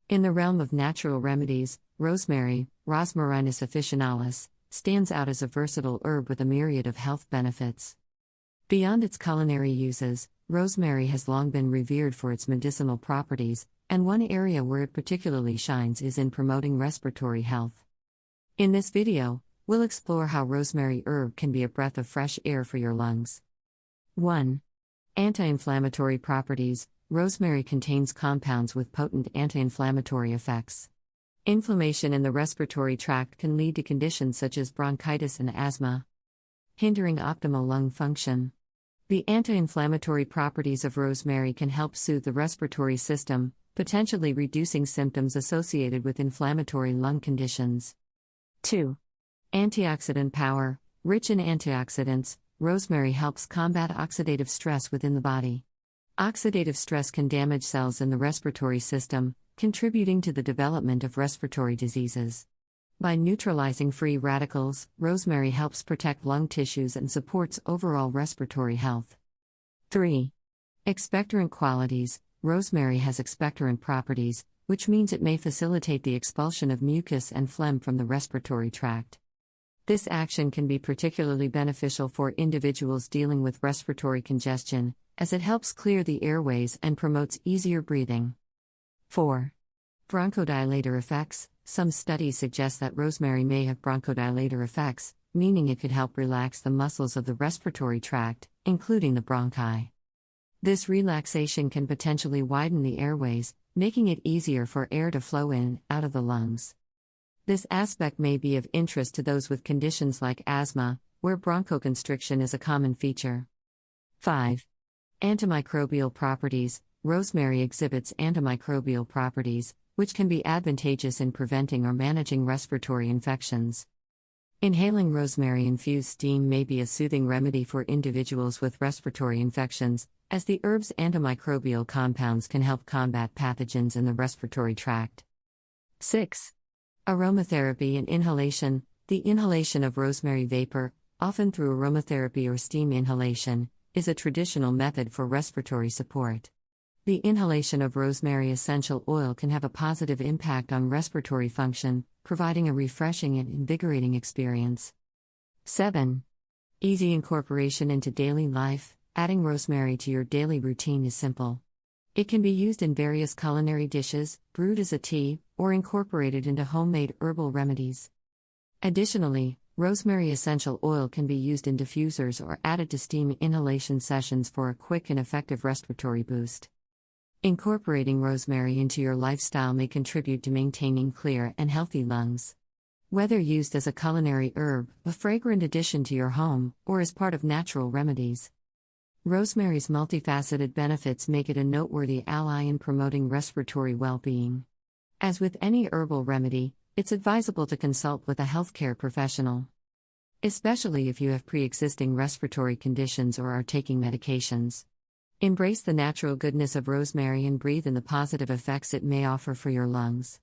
In the realm of natural remedies, rosemary, Rosmarinus officinalis, stands out as a versatile herb with a myriad of health benefits. Beyond its culinary uses, rosemary has long been revered for its medicinal properties, and one area where it particularly shines is in promoting respiratory health. In this video, we'll explore how rosemary herb can be a breath of fresh air for your lungs. 1. Anti-inflammatory properties. Rosemary contains compounds with potent anti-inflammatory effects. Inflammation in the respiratory tract can lead to conditions such as bronchitis and asthma, hindering optimal lung function. The anti-inflammatory properties of rosemary can help soothe the respiratory system, potentially reducing symptoms associated with inflammatory lung conditions. 2. Antioxidant power. Rich in antioxidants, rosemary helps combat oxidative stress within the body. Oxidative stress can damage cells in the respiratory system, contributing to the development of respiratory diseases. By neutralizing free radicals, rosemary helps protect lung tissues and supports overall respiratory health. 3. Expectorant qualities. Rosemary has expectorant properties, which means it may facilitate the expulsion of mucus and phlegm from the respiratory tract. This action can be particularly beneficial for individuals dealing with respiratory congestion, as it helps clear the airways and promotes easier breathing. 4. Bronchodilator effects. Some studies suggest that rosemary may have bronchodilator effects, meaning it could help relax the muscles of the respiratory tract, including the bronchi. This relaxation can potentially widen the airways, making it easier for air to flow in and out of the lungs. This aspect may be of interest to those with conditions like asthma, where bronchoconstriction is a common feature. 5. Antimicrobial properties. Rosemary exhibits antimicrobial properties, which can be advantageous in preventing or managing respiratory infections. Inhaling rosemary-infused steam may be a soothing remedy for individuals with respiratory infections, as the herb's antimicrobial compounds can help combat pathogens in the respiratory tract. 6. Aromatherapy and inhalation. The inhalation of rosemary vapor, often through aromatherapy or steam inhalation, is a traditional method for respiratory support. The inhalation of rosemary essential oil can have a positive impact on respiratory function, providing a refreshing and invigorating experience. 7. Easy incorporation into daily life. Adding rosemary to your daily routine is simple. It can be used in various culinary dishes, brewed as a tea, or incorporated into homemade herbal remedies. Additionally, rosemary essential oil can be used in diffusers or added to steam inhalation sessions for a quick and effective respiratory boost. Incorporating rosemary into your lifestyle may contribute to maintaining clear and healthy lungs. Whether used as a culinary herb, a fragrant addition to your home, or as part of natural remedies, rosemary's multifaceted benefits make it a noteworthy ally in promoting respiratory well-being. As with any herbal remedy, it's advisable to consult with a healthcare professional, especially if you have pre-existing respiratory conditions or are taking medications. Embrace the natural goodness of rosemary and breathe in the positive effects it may offer for your lungs.